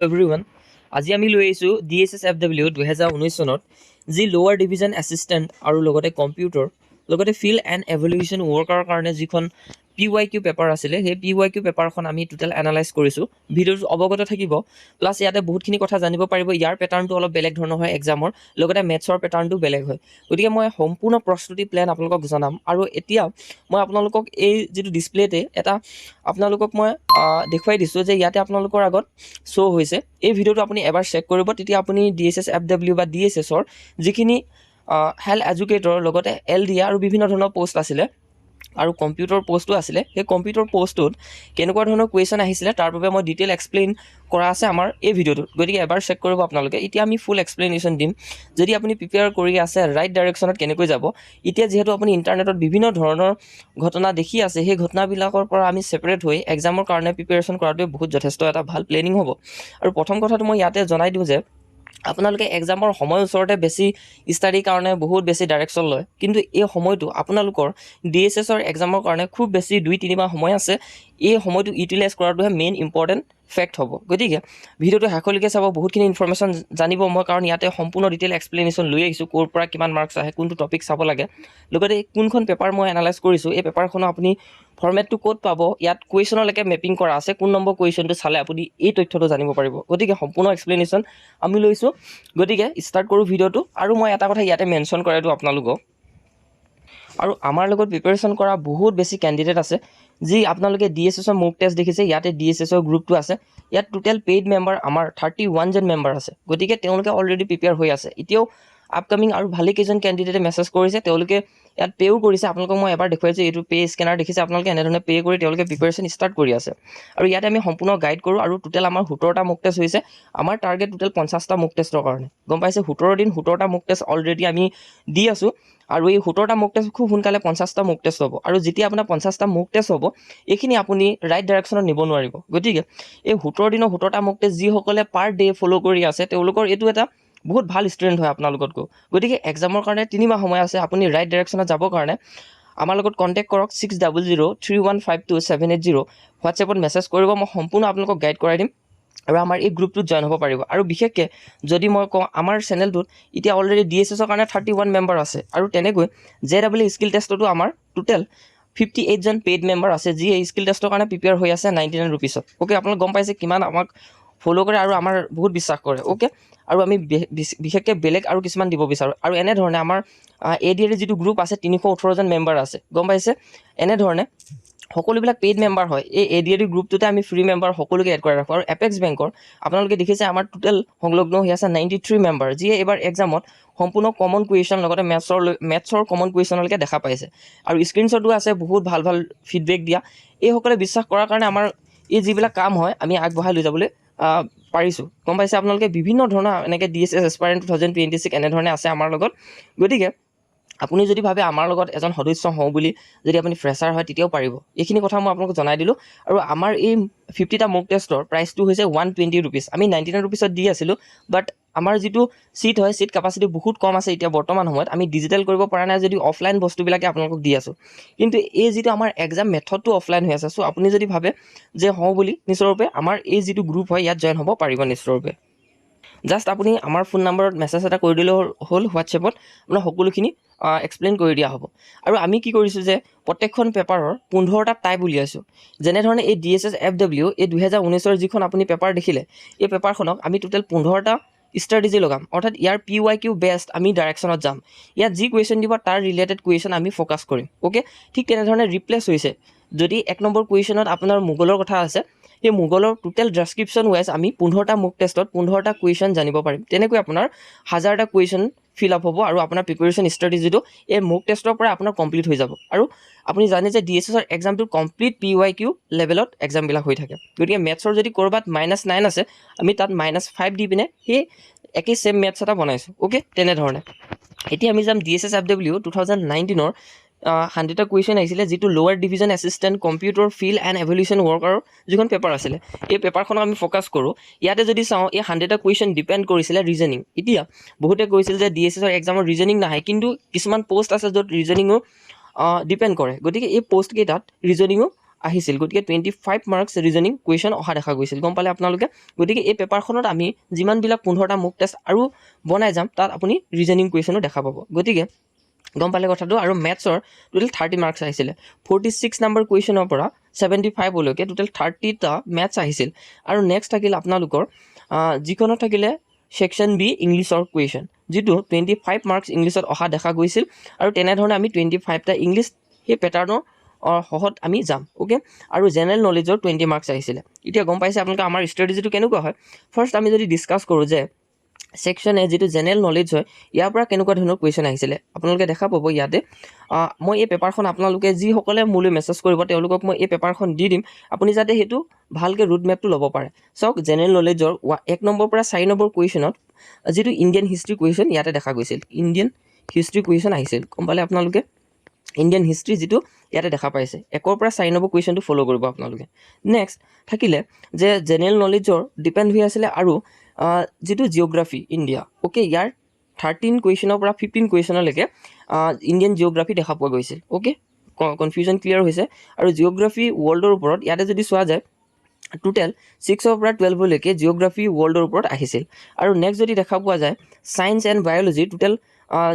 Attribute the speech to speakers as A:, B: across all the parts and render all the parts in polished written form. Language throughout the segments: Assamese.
A: এভৰিৱান আজি আমি লৈ আহিছোঁ DSSFW 2019 চনত যি লোৱাৰ ডিভিজন এছিষ্টেণ্ট আৰু লগতে কম্পিউটাৰ লগতে ফিল্ড এণ্ড এভলিউশ্যন ৱৰ্কৰ কাৰণে যিখন PYQ পেপাৰ আছিলে সেই PYQ পেপাৰখন আমি টোটেল এনালাইজ কৰিছোঁ। ভিডিঅ'টো অৱগত থাকিব, প্লাছ ইয়াতে বহুতখিনি কথা জানিব পাৰিব। ইয়াৰ পেটাৰ্ণটো অলপ বেলেগ ধৰণৰ হয় এক্সামৰ, লগতে মেথছৰ পেটাৰ্ণটো বেলেগ হয়। গতিকে মই সম্পূৰ্ণ প্ৰস্তুতি প্লেন আপোনালোকক জনাম। আৰু এতিয়া মই আপোনালোকক এই যিটো ডিছপ্লেতে এটা আপোনালোকক মই দেখুৱাই দিছোঁ যে ইয়াতে আপোনালোকৰ আগত শ্ব' হৈছে। এই ভিডিঅ'টো আপুনি এবাৰ চেক কৰিব, তেতিয়া আপুনি DSSFW বা DSSৰ যিখিনি হেল্থ এডুকেটৰ লগতে LD আৰু বিভিন্ন ধৰণৰ পষ্ট আছিলে আৰু কম্পিউটাৰ পষ্টটো আছিলে, সেই কম্পিউটাৰ পষ্টটোত কেনেকুৱা ধৰণৰ কুৱেশ্যন আহিছিলে তাৰ বাবে মই ডিটেইল এক্সপ্লেইন কৰা আছে আমাৰ এই ভিডিঅ'টোত। গতিকে এবাৰ চেক কৰিব আপোনালোকে। এতিয়া আমি ফুল এক্সপ্লেনেশ্যন দিম, যদি আপুনি প্ৰিপেয়াৰ কৰি আছে ৰাইট ডাইৰেকশ্যনত কেনেকৈ যাব। এতিয়া যিহেতু আপুনি ইণ্টাৰনেটত বিভিন্ন ধৰণৰ ঘটনা দেখি আছে, সেই ঘটনাবিলাকৰ পৰা আমি ছেপাৰেট হৈ এক্সামৰ কাৰণে প্ৰিপেয়াৰেশ্যন কৰাটোৱে বহুত যথেষ্ট এটা ভাল প্লেনিং হ'ব। আৰু প্ৰথম কথাটো মই ইয়াতে জনাই দিওঁ যে আপোনালোকে এক্সামৰ সময় ওচৰতে বেছি ষ্টাডিৰ কাৰণে বহুত বেছি ডাইৰেকশ্যন লয়, কিন্তু এই সময়টো আপোনালোকৰ DSSৰ এক্সামৰ কাৰণে খুব বেছি 2-3 মাহ সময় আছে। এই সময়টো ইউটিলাইজ কৰাটোহে মেইন ইম্পৰ্টেণ্ট ফেক্ট হ'ব। গতিকে ভিডিঅ'টো শেষলৈকে চাব, বহুতখিনি ইনফৰমেশ্যন জানিব মই, কাৰণ ইয়াতে সম্পূৰ্ণ ডিটেইল এক্সপ্লেনেশ্যন লৈ আহিছোঁ, ক'ৰ পৰা কিমান মাৰ্কছ আহে, কোনটো টপিক চাব লাগে, লগতে কোনখন পেপাৰ মই এনালাইজ কৰিছোঁ, এই পেপাৰখনো আপুনি ফৰ্মেটটো ক'ত পাব, ইয়াত কুৱেশ্যনলৈকে মেপিং কৰা আছে, কোন নম্বৰ কুৱেশ্যনটো চালে আপুনি এই তথ্যটো জানিব পাৰিব। গতিকে সম্পূৰ্ণ এক্সপ্লেনেশ্যন আমি লৈছোঁ। গতিকে ষ্টাৰ্ট কৰোঁ ভিডিঅ'টো। আৰু মই এটা কথা ইয়াতে মেনশ্যন কৰাই দিওঁ আপোনালোকক, আৰু আমাৰ লগত প্ৰিপেৰেশ্যন কৰা বহুত বেছি কেণ্ডিডেট আছে, যি আপোনালোকে DSSৰ মক টেষ্ট দেখিছে, ইয়াতে DSSৰ গ্ৰুপটো আছে। ইয়াত টোটেল পেইড মেম্বাৰ আমাৰ 31 জন মেম্বাৰ আছে। গতিকে তেওঁলোকে অলৰেডি প্ৰিপেয়াৰ হৈ আছে। এতিয়াও আপকামিং আৰু ভালেকেইজন কেণ্ডিডেটে মেছেজ কৰিছে, তেওঁলোকে ইয়াত পে'ও কৰিছে। আপোনালোকক মই এবাৰ দেখুৱাইছোঁ, এইটো পে' স্কেনাৰ দেখিছে আপোনালোকে, এনেধৰণে পে' কৰি তেওঁলোকে প্ৰিপেৰেশ্যন ষ্টাৰ্ট কৰি আছে। আৰু ইয়াতে আমি সম্পূৰ্ণ গাইড কৰোঁ। আৰু টোটেল আমাৰ 17টা মক টেষ্ট হৈছে। আমাৰ টাৰ্গেট টোটেল 50টা মক টেষ্টৰ কাৰণে, গম পাইছে। 17 দিন 17টা মক টেষ্ট অলৰেডি আমি দি আছোঁ। আৰু এই 17টা মক টেষ্ট খুব সোনকালে 50টা মক টেষ্ট হ'ব। আৰু যেতিয়া আপোনাৰ 50টা মক টেষ্ট হ'ব, এইখিনি আপুনি ৰাইট ডাইৰেকশ্যনত নিব নোৱাৰিব। গতিকে এই 17 দিনৰ 17টা মক টেষ্ট যিসকলে পাৰ ডে ফ'ল' কৰি আছে, তেওঁলোকৰ এইটো এটা বহুত ভাল ষ্টুডেণ্ট হয় আপোনালোকতকৈ। গতিকে এক্সামৰ কাৰণে 3 মাহ সময় আছে। আপুনি ৰাইট ডাইৰেকশ্যনত যাবৰ কাৰণে আমাৰ লগত কণ্টেক্ট কৰক। 6003152780 হোৱাটছএপত মেছেজ কৰিব, মই সম্পূৰ্ণ আপোনালোকক গাইড কৰাই দিম। আৰু আমাৰ এই গ্ৰুপটোত জইন হ'ব পাৰিব। আৰু বিশেষকৈ যদি মই কওঁ, আমাৰ চেনেলটোত এতিয়া অলৰেডি DSSৰ কাৰণে 31 মেম্বাৰ আছে। আৰু তেনেকৈ JEE স্কিল টেষ্টতো আমাৰ টোটেল 58 জন পেইড মেম্বাৰ আছে, যি এই স্কিল টেষ্টৰ কাৰণে প্ৰিপেয়াৰ হৈ আছে 99 ৰুপিছত। অ'কে, আপোনালোক গম পাইছে কিমান আমাক ফ'ল' কৰে আৰু আমাৰ বহুত বিশ্বাস কৰে। অ'কে, আৰু আমি বিশেষকৈ বেলেগ আৰু কিছুমান দিব বিচাৰোঁ। আৰু এনেধৰণে আমাৰ ADR যিটো গ্ৰুপ আছে, 318 জন মেম্বাৰ আছে, গম পাইছে। এনেধৰণে সকলোবিলাক পেইড মেম্বাৰ হয়। এই ADR গ্ৰুপটোতে আমি ফ্ৰী মেম্বাৰ সকলোকে এড কৰাই ৰাখোঁ। আৰু এপেক্স বেংকৰ আপোনালোকে দেখিছে আমাৰ টোটেল সংলগ্ন হৈ আছে 93 মেম্বাৰ, যিয়ে এইবাৰ এক্সামত সম্পূৰ্ণ কমন কুৱেশ্যন লগতে মেথছৰ কমন কুৱেশ্যনলৈকে দেখা পাইছে। আৰু স্ক্ৰীনশ্বটো আছে বহুত ভাল ভাল ফিডবেক দিয়া। এইসকলে বিশ্বাস কৰাৰ কাৰণে আমাৰ এই যিবিলাক কাম হয় আমি আগবঢ়াই লৈ যাবলৈ পাৰিছোঁ, গম পাইছে। আপোনালোকে বিভিন্ন ধৰণৰ এনেকৈ DSS এছপাইৰেণ্ট 2026 এনেধৰণে আছে আমাৰ লগত। গতিকে আপুনি যদি ভাবে আমাৰ লগত এজন সদস্য হওঁ বুলি, যদি আপুনি ফ্ৰেছাৰ হয় তেতিয়াও পাৰিব। এইখিনি কথা মই আপোনালোকক জনাই দিলোঁ। আৰু আমাৰ এই 50টা মক টেষ্টৰ প্ৰাইচটো হৈছে 120 ৰুপিজ। আমি 99 ৰুপিছত দি আছিলোঁ, বাট আমাৰ যিটো ছিট হয়, ছিট কেপাচিটি বহুত কম আছে এতিয়া বৰ্তমান সময়ত। আমি ডিজিটেল কৰিব পৰা নাই যদি অফলাইন বস্তুবিলাকে আপোনালোকক দি আছোঁ। কিন্তু এই যিটো আমাৰ এক্সাম মেথডটো অফলাইন হৈ আছে, চ' আপুনি যদি ভাবে যে হওঁ বুলি, নিশ্চয়ৰূপে আমাৰ এই যিটো গ্ৰুপ হয় ইয়াত জইন হ'ব পাৰিব নিশ্চয়ৰূপে। জাষ্ট আপুনি আমাৰ ফোন নম্বৰত মেছেজ এটা কৰি দিলেও হ'ল, হোৱাটছএপত আপোনাৰ সকলোখিনি এক্সপ্লেইন কৰি দিয়া হ'ব। আৰু আমি কি কৰিছোঁ যে প্ৰত্যেকখন পেপাৰৰ 15টা টাইপ উলিয়াইছোঁ। যেনেধৰণে এই DSSFW এই 2019ৰ যিখন আপুনি পেপাৰ দেখিলে, এই পেপাৰখনক আমি টোটেল 15টা ষ্ট্ৰেটেজি লগাম, অৰ্থাৎ ইয়াৰ PYQ বেষ্ট আমি ডাইৰেকশ্যনত যাম। ইয়াত যি কুৱেশ্যন দিব তাৰ ৰিলেটেড কুৱেশ্যন আমি ফ'কাছ কৰিম। অ'কে, ঠিক তেনেধৰণে ৰিপ্লেচ হৈছে। যদি 1 নম্বৰ কুৱেশ্যনত আপোনাৰ মোগলৰ কথা আছে, সেই মোগলৰ টোটেল ডেছক্ৰিপশ্যন ৱাইজ আমি 15টা মক টেষ্টত 15টা কুৱেশ্যন জানিব পাৰিম। তেনেকৈ আপোনাৰ 1000টা কুৱেশ্যন ফিল আপ হ'ব। আৰু আপোনাৰ প্ৰিপেৰেশ্যন ষ্ট্ৰেটেজিটো এই মক টেষ্টৰ পৰা আপোনাৰ কমপ্লিট হৈ যাব। আৰু আপুনি জানে যে DSSৰ এক্সামটো কমপ্লিট PYQ লেভেলত এক্সামবিলাক হৈ থাকে। গতিকে মেথছৰ যদি ক'ৰবাত -9 আছে, আমি তাত -5 দি পিনে সেই একেই ছেম মেথছ এটা বনাইছোঁ। অ'কে, তেনেধৰণে এতিয়া আমি যাম DSSFW 2019ৰ 100টা কুৱেশ্যন আহিছিলে, যিটো lower division assistant computer field and evolution ৱৰ্কাৰৰ যিখন পেপাৰ আছিলে, এই পেপাৰখনক আমি ফ'কাছ কৰোঁ। ইয়াতে যদি চাওঁ, এই 100টা কুৱেশ্যন ডিপেণ্ড কৰিছিলে ৰিজনিং। এতিয়া বহুতে কৈছিল যে DSSৰ এক্সামৰ ৰিজনিং নাহে, কিন্তু কিছুমান পষ্ট আছে য'ত ৰিজনিঙো ডিপেণ্ড কৰে। গতিকে এই পষ্টকেইটাত ৰিজনিঙো আহিছিল গতিকে 25 মাৰ্কছ ৰিজনিং কুৱেশ্যন অহা দেখা গৈছিল গম পালে আপোনালোকে গতিকে এই পেপাৰখনত আমি যিমানবিলাক 15টা মুক টেষ্ট আৰু বনাই যাম তাত আপুনি ৰিজনিং কুৱেশ্যনো দেখা পাব গতিকে গম পালে কথাটো আৰু মেথছৰ টোটেল 30 মাৰ্কছ আহিছিলে 46 নম্বৰ কুৱেশ্যনৰ পৰা 75 লৈকে টোটেল 30টা মেথছ আহিছিল আৰু নেক্সট থাকিল আপোনালোকৰ যিখনত থাকিলে সেকশ্যন বি ইংলিছৰ কুৱেশ্যন যিটো 25 মাৰ্কছ ইংলিছত অহা দেখা গৈছিল আৰু তেনেধৰণে আমি 25টা ইংলিছ সেই পেটাৰ্ণৰ সহত আমি যাম ওকে আৰু জেনেৰেল নলেজৰ 20 মাৰ্কছ আহিছিলে এতিয়া গম পাইছে আপোনালোকে আমাৰ ষ্ট্ৰেটেজিটো কেনেকুৱা হয় ফাৰ্ষ্ট আমি যদি ডিছকাছ কৰোঁ যে সেকশ্যন এ যিটো জেনেৰেল নলেজ হয় ইয়াৰ পৰা কেনেকুৱা ধৰণৰ কুৱেশ্যন আহিছিলে আপোনালোকে দেখা পাব ইয়াতে মই এই পেপাৰখন আপোনালোকে যিসকলে মোলৈ মেছেজ কৰিব তেওঁলোকক মই এই পেপাৰখন দি দিম আপুনি যাতে সেইটো ভালকৈ ৰুট মেপটো ল'ব পাৰে চাওক জেনেৰেল নলেজৰ 1 নম্বৰ পৰা 4 নম্বৰ কুৱেশ্যনত যিটো ইণ্ডিয়ান হিষ্ট্ৰী কুৱেশ্যন ইয়াতে দেখা গৈছিল ইণ্ডিয়ান হিষ্ট্ৰী কুৱেশ্যন আহিছিল গম পালে আপোনালোকে ইণ্ডিয়ান হিষ্ট্ৰী যিটো ইয়াতে দেখা পাইছে 1ৰ পৰা 4 নম্বৰ কুৱেশ্যনটো ফ'ল' কৰিব আপোনালোকে নেক্সট থাকিলে যে জেনেৰেল নলেজৰ ডিপেণ্ড হৈ আছিলে আৰু যিটো জিঅ'গ্ৰাফী ইণ্ডিয়া ওকে ইয়াৰ 13 কুৱেশ্যনৰ পৰা 15 কুৱেশ্যনলৈকে ইণ্ডিয়ান জিঅ'গ্ৰাফী দেখা পোৱা গৈছিল ওকে কনফিউজন ক্লিয়াৰ হৈছে আৰু জিঅ'গ্ৰাফী ৱৰ্ল্ডৰ ওপৰত ইয়াতে যদি চোৱা যায় টোটেল 6ৰ পৰা 12লৈকে জিঅ'গ্ৰাফী ৱৰ্ল্ডৰ ওপৰত আহিছিল আৰু নেক্সট যদি দেখা পোৱা যায় ছায়েন্স এণ্ড বায়'লজি টোটেল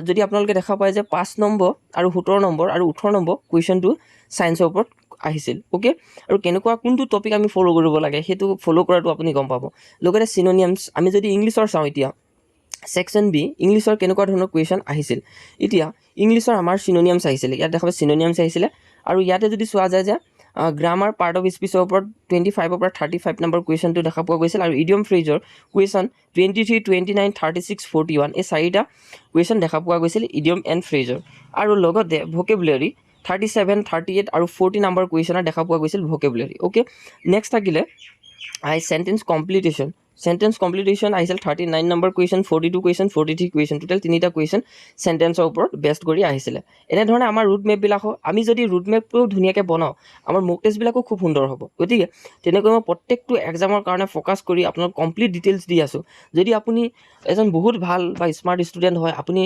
A: যদি আপোনালোকে দেখা পায় যে 5 নম্বৰ আৰু 17 নম্বৰ আৰু 18 নম্বৰ কুৱেশ্যনটো ছায়েন্সৰ ওপৰত আহিছিল ওকে আৰু কেনেকুৱা কোনটো টপিক আমি ফ'ল' কৰিব লাগে সেইটো ফ'ল' কৰাটো আপুনি গম পাব লগতে চিনোনিয়ামছ আমি যদি ইংলিছৰ চাওঁ এতিয়া সেকশ্যন বি ইংলিছৰ কেনেকুৱা ধৰণৰ কুৱেশ্যন আহিছিল এতিয়া ইংলিছৰ আমাৰ চিনোনিয়ামছ আহিছিলে ইয়াত দেখা পাই চিনোনিয়ামছ আহিছিলে আৰু ইয়াতে যদি চোৱা যায় যে গ্ৰামাৰ পাৰ্ট অফ স্পীচৰ ওপৰত 25ৰ পৰা 35 নম্বৰ কুৱেশ্যনটো দেখা পোৱা গৈছিল আৰু ইডিয়ম ফ্ৰেজৰ কুৱেশ্যন 23, 29, 36, 41 এই 4টা কুৱেশ্যন দেখা পোৱা গৈছিল ইডিয়ম এণ্ড ফ্ৰেজৰ আৰু লগতে ভকেবুলাৰী 37, 38 আৰু 40 নম্বৰ কুৱেশ্যনৰ দেখা পোৱা গৈছিল ভকেবুলাৰী ওকে নেক্সট থাকিলে সেন্টেন্স কমপ্লিটেশ্যন আহিছিল 39 number question 42 question 43 question total 3টা কুৱেশ্যন সেন্টেন্সৰ ওপৰত বেষ্ট কৰি আহিছিলে এনেধৰণে আমাৰ ৰুট মেপবিলাক আমি যদি ৰুট মেপটো ধুনীয়াকৈ বনাওঁ আমাৰ মক টেষ্টবিলাকো খুব সুন্দৰ হ'ব গতিকে তেনেকৈ মই প্ৰত্যেকটো এক্সামৰ কাৰণে ফ'কাছ কৰি আপোনাক কমপ্লিট ডিটেইলছ দি আছোঁ যদি আপুনি এজন বহুত ভাল বা স্মাৰ্ট ষ্টুডেণ্ট হয় আপুনি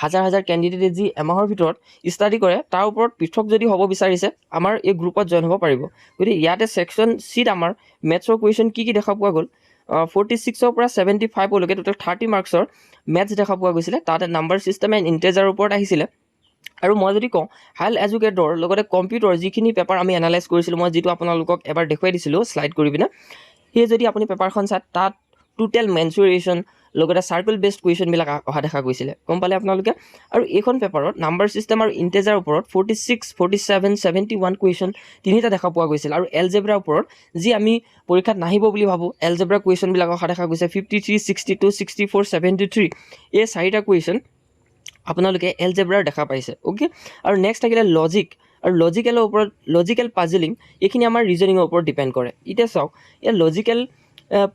A: হাজাৰ কেণ্ডিডেটে যি এমাহৰ ভিতৰত ষ্টাডি কৰে তাৰ ওপৰত পৃথক যদি হ'ব বিচাৰিছে আমাৰ এই গ্ৰুপত জইন হ'ব পাৰিব গতিকে ইয়াতে ছেকশ্যন চিত আমাৰ মেথছৰ কুৱেশ্যন কি দেখা পোৱা গ'ল 46ৰ পৰা 75লৈকে টোটেল 30 মাৰ্কছৰ মেথছ দেখা পোৱা গৈছিলে তাতে নাম্বাৰ ছিষ্টেম এণ্ড ইণ্টেজাৰৰ ওপৰত আহিছিলে আৰু মই যদি কওঁ হাইল এডুকেটৰ লগতে কম্পিউটাৰ যিখিনি পেপাৰ আমি এনালাইজ কৰিছিলোঁ মই যিটো আপোনালোকক এবাৰ দেখুৱাই দিছিলোঁ শ্লাইড কৰি পিনে সেই যদি আপুনি পেপাৰখন চায় তাত টোটেল মেনচুৰেশ্যন লগতে চাৰ্কেল বেছড কুৱেশ্যনবিলাক অহা দেখা গৈছিলে গম পালে আপোনালোকে আৰু এইখন পেপাৰত নাম্বাৰ ছিষ্টেম আৰু ইণ্টেজাৰ ওপৰত 46, 47, 71 কুৱেশ্যন 3টা দেখা পোৱা গৈছিল আৰু এলজেব্ৰাৰ ওপৰত যি আমি পৰীক্ষাত নাহিব বুলি ভাবোঁ এলজেব্ৰা কুৱেশ্যনবিলাক অহা দেখা গৈছে 53, 62, 64, 73 এই 4টা কুৱেশ্যন আপোনালোকে এলজেব্ৰাৰ দেখা পাইছে ওকে আৰু নেক্সট থাকিলে লজিক আৰু লজিকেলৰ ওপৰত লজিকেল পাজলিং এইখিনি আমাৰ ৰিজনিঙৰ ওপৰত ডিপেণ্ড কৰে এতিয়া চাওক এই লজিকেল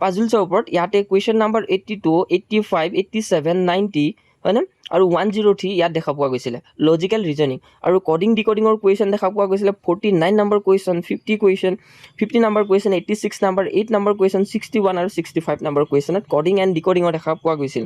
A: পাজলছৰ ওপৰত ইয়াতে কুৱেশ্যন নাম্বাৰ 82, 85, 87, 90 হয়নে আৰু 103 ইয়াত দেখা পোৱা গৈছিলে লজিকেল ৰিজনিং আৰু কডিং ডিকডিঙৰ কুৱেশ্যন দেখা পোৱা গৈছিলে 49 number question 50 number question 86 number 8 number question 61 আৰু 65 নম্বৰ কুৱেশ্যনত কডিং এণ্ড ডিকডিঙৰ দেখা পোৱা গৈছিল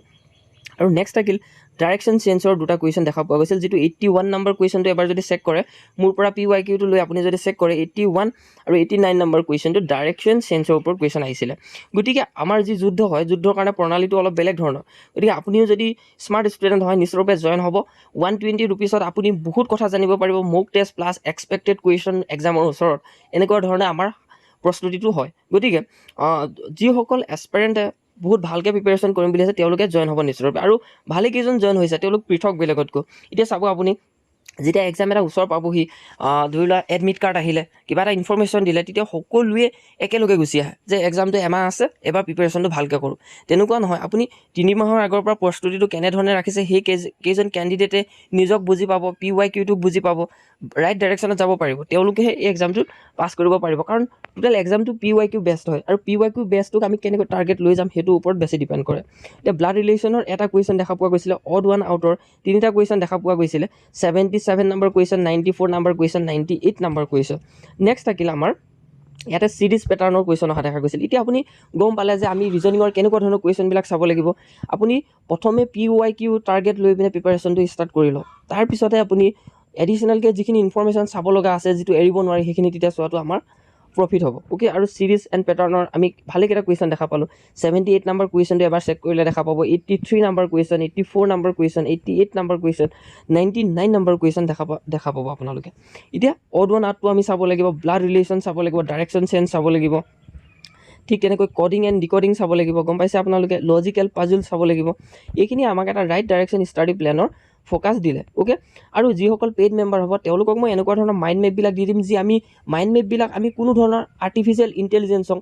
A: আৰু নেক্সট থাকিল ডাইৰেকশ্যন চেঞ্জৰ 2টা কুৱেশ্যন দেখা পোৱা গৈছিল যিটো 81 নম্বৰ কুৱেশ্যনটো এবাৰ যদি চেক কৰে মোৰ পৰা PYQটো লৈ আপুনি যদি চেক কৰে 81 আৰু 89 নম্বৰ কুৱেশ্যনটো ডাইৰেকশ্যন চেঞ্জৰ ওপৰত কুৱেশ্যন আহিছিলে গতিকে আমাৰ যি যুদ্ধ হয় যুদ্ধৰ কাৰণে প্ৰণালীটো অলপ বেলেগ ধৰণৰ গতিকে আপুনিও যদি স্মাৰ্ট ষ্টুডেণ্ট হয় নিশ্চয়ৰূপে জইন হ'ব 120 ৰুপিছত আপুনি বহুত কথা জানিব পাৰিব মক টেষ্ট প্লাছ এক্সপেক্টেড কুৱেশ্যন এক্সামৰ ওচৰত এনেকুৱা ধৰণে আমাৰ প্ৰস্তুতিটো হয় গতিকে যিসকল এছপাৰেণ্টে বহুত ভালকৈ প্ৰিপেৰেশ্যন কৰিম বুলি আছে তেওঁলোকে জইন হ'ব নিশ্চয়ৰূপে আৰু ভালেকেইজন জইন হৈছে তেওঁলোক পৃথক বেলেগতকৈ এতিয়া চাব আপুনি যেতিয়া এক্সাম এটা ওচৰ পাবহি ধৰি লোৱা এডমিট কাৰ্ড আহিলে কিবা এটা ইনফৰ্মেশ্যন দিলে তেতিয়া সকলোৱে একেলগে গুচি আহে যে এক্সামটো এমাহ আছে এবাৰ প্ৰিপেৰেশ্যনটো ভালকৈ কৰোঁ তেনেকুৱা নহয় আপুনি 3 মাহৰ আগৰ পৰা প্ৰস্তুতিটো কেনেধৰণে ৰাখিছে সেই কেইজন কেণ্ডিডেটে নিজক বুজি পাব PYQটোক বুজি পাব ৰাইট ডাইৰেকশ্যনত যাব পাৰিব তেওঁলোকেহে এই এক্সামটোত পাছ কৰিব পাৰিব কাৰণ টোটেল এক্সামটো PYQ বেষ্ট হয় আৰু PYQ বেষ্টটোক আমি কেনেকৈ টাৰ্গেট লৈ যাম সেইটোৰ ওপৰত বেছি ডিপেণ্ড কৰে এতিয়া ব্লাড ৰিলেশ্যনৰ এটা কুৱেশ্যন দেখা পোৱা গৈছিলে অড ওৱান আউটৰ 3টা কুৱেশ্যন দেখা পোৱা গৈছিলে 77 number question 94 number question 98 number question next থাকিল আমাৰ ইয়াতে চিৰিজ পেটাৰ্ণৰ কুৱেশ্যন অহা দেখা গৈছিল এতিয়া আপুনি গম পালে যে আমি ৰিজনিঙৰ কেনেকুৱা ধৰণৰ কুৱেশ্যনবিলাক চাব লাগিব আপুনি প্ৰথমে PYQ টাৰ্গেট লৈ পিনে প্ৰিপেৰেশ্যনটো ষ্টাৰ্ট কৰি লওক তাৰপিছতে আপুনি এডিশ্যনেলকৈ যিখিনি ইনফৰ্মেশ্যন চাব লগা আছে যিটো এৰিব নোৱাৰি সেইখিনি তেতিয়া চোৱাটো আমাৰ প্ৰফিট হ'ব অ'কে। আৰু ছিৰিজ এণ্ড পেটাৰ্ণৰ আমি ভালেকেইটা কুৱেশ্যন দেখা পালোঁ। 78 নম্বৰ কুৱেশ্যনটো এবাৰ চেক কৰিলে দেখা পাব, 83 number question, 84 number question, 88 number question, 99 number question দেখা পাব আপোনালোকে। এতিয়া অড ওৱান আউটটো আমি চাব লাগিব, ব্লাড ৰিলেশ্যন চাব লাগিব, ডাইৰেকশ্যন চেঞ্জ চাব লাগিব, ঠিক তেনেকৈ কডিং এণ্ড ডিকডিং চাব লাগিব, গম পাইছে আপোনালোকে, লজিকেল পাজল চাব লাগিব। এইখিনি আমাক এটা ৰাইট ডাইৰেকশ্যন ষ্টাডি প্লেনৰ ফ'কাছ দিলে অ'কে। আৰু যিসকল পেইড মেম্বাৰ হ'ব তেওঁলোকক মই এনেকুৱা ধৰণৰ মাইণ্ড মেপবিলাক দি দিম, যি আমি মাইণ্ড মেপবিলাক আমি কোনো ধৰণৰ আৰ্টিফিচিয়েল ইণ্টেলিজেঞ্চক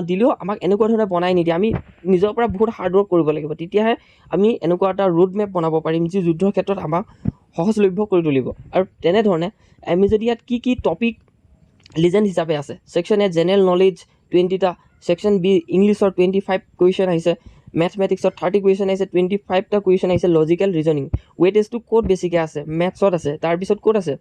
A: দিলেও আমাক এনেকুৱা ধৰণে বনাই নিদিয়ে। আমি নিজৰ পৰা বহুত হাৰ্ডৱৰ্ক কৰিব লাগিব, তেতিয়াহে আমি এনেকুৱা এটা ৰোড মেপ বনাব পাৰিম যি যুদ্ধৰ ক্ষেত্ৰত আমাক সহজলভ্য কৰি তুলিব। আৰু তেনেধৰণে আমি যদি ইয়াত কি কি টপিক লিজেণ্ড হিচাপে আছে, ছেকশ্যন এ জেনেৰেল নলেজ 20টা, ছেকশ্যন বি ইংলিছৰ 25 কুৱেশ্যন আহিছে, মেথমেটিক্সত 30 কুৱেশ্যন আহিছে, 25টা কুৱেশ্যন আহিছে, লজিকেল ৰিজনিং ৱেইটেজটো ক'ত বেছিকৈ আছে, মেথছত আছে, তাৰপিছত ক'ত আছে,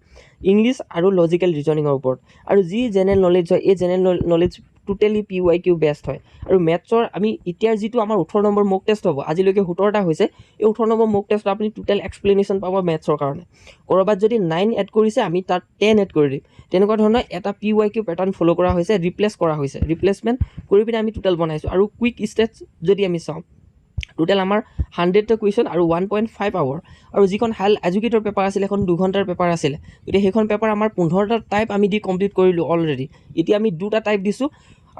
A: ইংলিছ আৰু লজিকেল ৰিজনিঙৰ ওপৰত। আৰু যি জেনেৰেল নলেজ হয় এই general knowledge totally PYQ best হয়। আৰু মেথছৰ আমি এতিয়াৰ যিটো আমাৰ 18 নম্বৰ মক টেষ্ট হ'ব, আজিলৈকে 17টা হৈছে, এই 18 নম্বৰ মক টেষ্টত আপুনি টোটেল এক্সপ্লেনেশ্যন পাব মেথছৰ কাৰণে। ক'ৰবাত যদি 9 এড কৰিছে আমি তাত 10 এড কৰি দিম। তেনেকুৱা ধৰণৰ এটা PYQ পেটাৰ্ণ ফ'ল' কৰা হৈছে, ৰিপ্লেচ কৰা হৈছে, ৰিপ্লেচমেণ্ট কৰি পিনে আমি টোটেল বনাইছোঁ। আৰু কুইক ষ্টেটছ যদি আমি চাওঁ, টোটেল আমাৰ 100টা কুৱেশ্যন আৰু 1.5 আৱাৰ। আৰু যিখন হেল্থ এডুকেটৰ পেপাৰ আছিলে সেইখন 2 ঘণ্টাৰ পেপাৰ আছিলে, গতিকে সেইখন পেপাৰ আমাৰ 15টা টাইপ আমি দি কমপ্লিট কৰিলোঁ অলৰেডি। এতিয়া আমি 2টা টাইপ দিছোঁ,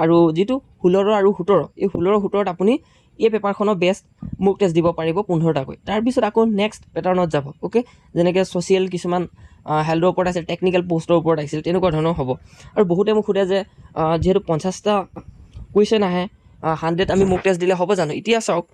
A: আৰু যিটো 16 আৰু 17, এই 16-17ত আপুনি এই পেপাৰখনৰ বেষ্ট মক টেষ্ট দিব পাৰিব 15টাকৈ। তাৰপিছত আকৌ নেক্সট পেটাৰ্ণত যাব অ'কে, যেনেকৈ ছ'চিয়েল কিছুমান হেল্থৰ ওপৰত আছিল, টেকনিকেল পষ্টৰ ওপৰত আহিছিল, তেনেকুৱা ধৰণৰ হ'ব। আৰু বহুতে মোক সোধে যে যিহেতু 50টা কুৱেশ্যন আহে, 100 আমি মক টেষ্ট দিলে হ'ব জানো? এতিয়া চাওক,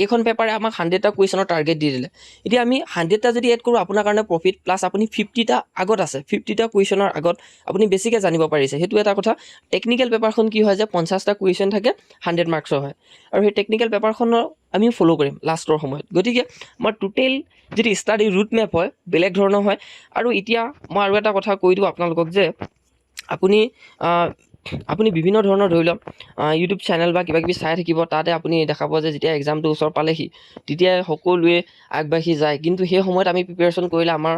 A: এইখন পেপাৰে আমাক 100টা কুৱেশ্যনৰ টাৰ্গেট দি দিলে। এতিয়া আমি 100টা যদি এড কৰোঁ আপোনাৰ কাৰণে প্ৰফিট, প্লাছ আপুনি 50টা আগত আছে, 50টা কুৱেশ্যনৰ আগত আপুনি বেছিকৈ জানিব পাৰিছে, সেইটো এটা কথা। টেকনিকেল পেপাৰখন কি হয় যে 50টা কুৱেশ্যন থাকে, 100 মাৰ্কছৰ হয়, আৰু সেই টেকনিকেল পেপাৰখনৰ আমি ফ'ল' কৰিম লাষ্টৰ সময়ত। গতিকে আমাৰ টোটেল যিটো ষ্টাডি ৰুট মেপ হয় বেলেগ ধৰণৰ হয়। আৰু এতিয়া মই আৰু এটা কথা কৈ দিওঁ আপোনালোকক যে আপুনি বিভিন্ন ধৰণৰ ধৰি লওক ইউটিউব চেনেল বা কিবাকিবি চাই থাকিব, তাতে আপুনি দেখা পাব যে যেতিয়া এক্সামটো ওচৰ পালেহি তেতিয়া সকলোৱে আগবাঢ়ি যায়, কিন্তু সেই সময়ত আমি প্ৰিপেৰেশ্যন কৰিলে আমাৰ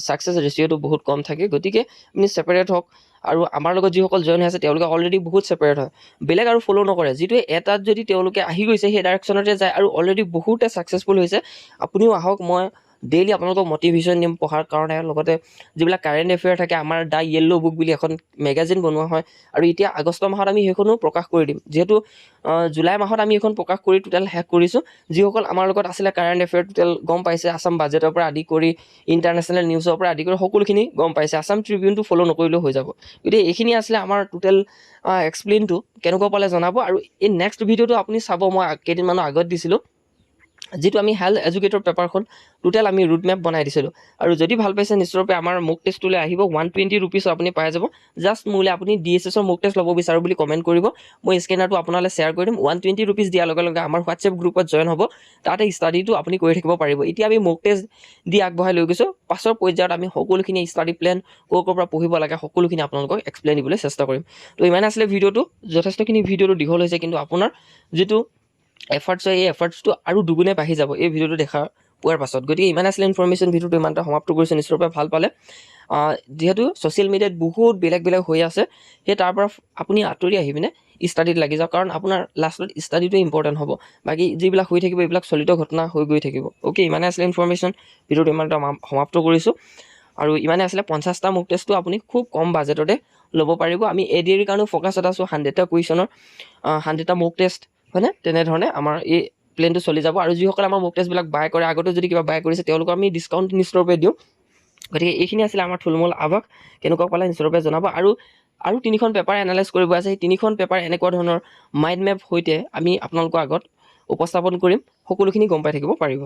A: ছাকচেছ ৰেচিঅ'টো বহুত কম থাকে। গতিকে আপুনি ছেপাৰেট হওক, আৰু আমাৰ লগত যিসকল জইন হৈ আছে তেওঁলোকে অলৰেডি বহুত ছেপাৰেট হয়, বেলেগ আৰু ফ'ল' নকৰে। যিটোৱে এটাত যদি তেওঁলোকে আহি গৈছে সেই ডাইৰেকশ্যনতে যায় আৰু অলৰেডি বহুতে ছাকচেছফুল হৈছে। আপুনিও আহক, মই ডেইলি আপোনালোকক মটিভেশ্যন দিম পঢ়াৰ কাৰণে। লগতে যিবিলাক কাৰেণ্ট এফেয়াৰ থাকে, আমাৰ দ্য য়েল্ল' বুক বুলি এখন মেগাজিন বনোৱা হয়, আৰু এতিয়া আগষ্ট মাহত আমি সেইখনো প্ৰকাশ কৰি দিম। যিহেতু জুলাই মাহত আমি এইখন প্ৰকাশ কৰি টোটেল শেষ কৰিছোঁ। যিসকল আমাৰ লগত আছিলে কাৰেণ্ট এফেয়াৰ টোটেল গম পাইছে, আছাম বাজেটৰ পৰা আদি কৰি ইণ্টাৰনেশ্যনেল নিউজৰ পৰা আদি কৰি সকলোখিনি গম পাইছে, আছাম ট্ৰিবিউনটো ফ'ল' নকৰিলেও হৈ যাব। গতিকে এইখিনি আছিলে আমাৰ টোটেল এক্সপ্লেইনটো, কেনেকুৱা পালে জনাব। আৰু এই নেক্সট ভিডিঅ'টো আপুনি চাব, মই কেইদিনমানৰ আগত দিছিলোঁ, যিটো আমি হেল্থ এডুকেটৰ পেপাৰখন টোটেল আমি ৰুট মেপ বনাই দিছিলোঁ। আৰু যদি ভাল পাইছে নিশ্চয়ৰূপে আমাৰ মক টেষ্টটোলৈ আহিব, 120 ৰুপিজৰ আপুনি পাই যাব। জাষ্ট মোলৈ আপুনি DSSৰ মক টেষ্ট ল'ব বিচাৰোঁ বুলি কমেণ্ট কৰিব, মই স্কেনাৰটো আপোনালৈ শ্বেয়াৰ কৰি দিম। 120 ৰুপিজ দিয়াৰ লগে লগে আমাৰ হোৱাটছএপ গ্ৰুপত জইন হ'ব, তাতে ষ্টাডিটো আপুনি কৰি থাকিব পাৰিব। এতিয়া আমি মক টেষ্ট দি আগবঢ়াই লৈ গৈছোঁ, পাছৰ পৰ্যায়ত আমি সকলোখিনি ষ্টাডি প্লেন ক'ৰ পৰা পঢ়িব লাগে সকলোখিনি আপোনালোকক এক্সপ্লেইন দিবলৈ চেষ্টা কৰিম। তো ইমান আছিলে ভিডিঅ'টো, যথেষ্টখিনি ভিডিঅ'টো দীঘল হৈছে, কিন্তু আপোনাৰ যিটো এফাৰ্টছ হয় এই এফাৰ্টছটো আৰু দুগুণে বাঢ়ি যাব এই ভিডিঅ'টো দেখা পোৱাৰ পাছত। গতিকে ইমান আছিলে ইনফৰমেশ্যন, ভিডিঅ'টো ইমানটা সমাপ্ত কৰিছোঁ, নিশ্চয়ৰূপে ভাল পালে। যিহেতু ছ'চিয়েল মিডিয়াত বহুত বেলেগ হৈ আছে, সেই তাৰ পৰা আপুনি আঁতৰি আহি পিনে ষ্টাডিত লাগি যাওক, কাৰণ আপোনাৰ লাষ্টত ষ্টাডিটোৱে ইম্পৰ্টেণ্ট হ'ব, বাকী যিবিলাক হৈ থাকিব এইবিলাক চলিত ঘটনা হৈ গৈ থাকিব। অ'কে, ইমানে আছিলে ইনফৰমেশ্যন, ভিডিঅ'টো ইমানটা সমাপ্ত কৰিছোঁ। আৰু ইমানে আছিলে 50টা মক টেষ্টটো আপুনি খুব কম বাজেটতে ল'ব পাৰিব। আমি ADR কাৰণেও ফ'কাছত আছোঁ, 100টা কুৱেশ্যনৰ 100টা মক টেষ্ট, হয়নে? তেনেধৰণে আমাৰ এই প্লেনটো চলি যাব। আৰু যিসকলে আমাৰ মক টেষ্টবিলাক বাই কৰে, আগতে যদি কিবা বাই কৰিছে তেওঁলোকক আমি ডিছকাউণ্ট নিশ্চয়ৰূপে দিওঁ। গতিকে এইখিনি আছিলে আমাৰ থুলমূল আভাস, কেনেকুৱা পালে নিশ্চয়ৰূপে জনাব। আৰু 3খন পেপাৰ এনালাইজ কৰিব আছে, সেই 3খন পেপাৰ এনেকুৱা ধৰণৰ মাইণ্ড মেপ সৈতে আমি আপোনালোকৰ আগত উপস্থাপন কৰিম, সকলোখিনি গম পাই থাকিব পাৰিব।